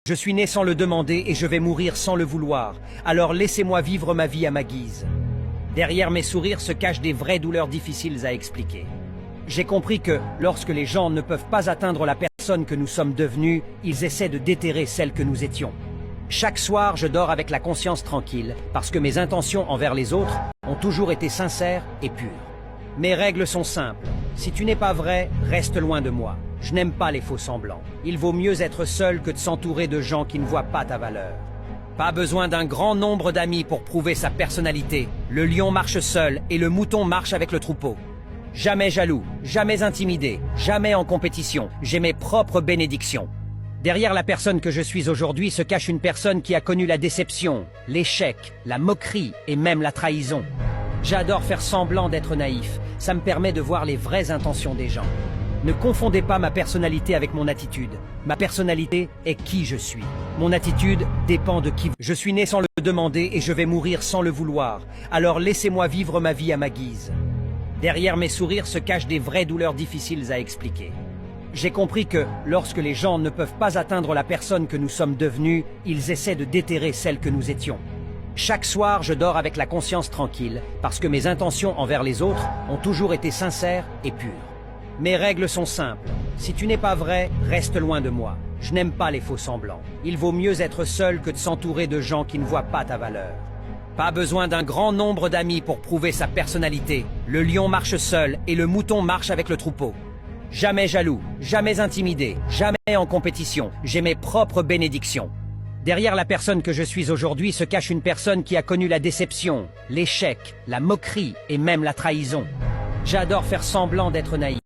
Je suis né sans le demander et je vais mourir sans le vouloir, alors laissez-moi vivre ma vie à ma guise. Derrière mes sourires se cachent des vraies douleurs difficiles à expliquer. J'ai compris que, lorsque les gens ne peuvent pas atteindre la personne que nous sommes devenus, ils essaient de déterrer celle que nous étions. Chaque soir, je dors avec la conscience tranquille, parce que mes intentions envers les autres ont toujours été sincères et pures. Mes règles sont simples. Si tu n'es pas vrai, reste loin de moi. Je n'aime pas les faux semblants. Il vaut mieux être seul que de s'entourer de gens qui ne voient pas ta valeur. Pas besoin d'un grand nombre d'amis pour prouver sa personnalité. Le lion marche seul et le mouton marche avec le troupeau. Jamais jaloux, jamais intimidé, jamais en compétition. J'ai mes propres bénédictions. Derrière la personne que je suis aujourd'hui se cache une personne qui a connu la déception, l'échec, la moquerie et même la trahison. J'adore faire semblant d'être naïf. Ça me permet de voir les vraies intentions des gens. Ne confondez pas ma personnalité avec mon attitude. Ma personnalité est qui je suis. Mon attitude dépend de qui je suis né sans le demander et je vais mourir sans le vouloir. Alors laissez-moi vivre ma vie à ma guise. Derrière mes sourires se cachent des vraies douleurs difficiles à expliquer. J'ai compris que, lorsque les gens ne peuvent pas atteindre la personne que nous sommes devenus, ils essaient de déterrer celle que nous étions. Chaque soir, je dors avec la conscience tranquille, parce que mes intentions envers les autres ont toujours été sincères et pures. Mes règles sont simples. Si tu n'es pas vrai, reste loin de moi. Je n'aime pas les faux semblants. Il vaut mieux être seul que de s'entourer de gens qui ne voient pas ta valeur. Pas besoin d'un grand nombre d'amis pour prouver sa personnalité. Le lion marche seul et le mouton marche avec le troupeau. Jamais jaloux, jamais intimidé, jamais en compétition. J'ai mes propres bénédictions. Derrière la personne que je suis aujourd'hui se cache une personne qui a connu la déception, l'échec, la moquerie et même la trahison. J'adore faire semblant d'être naïf.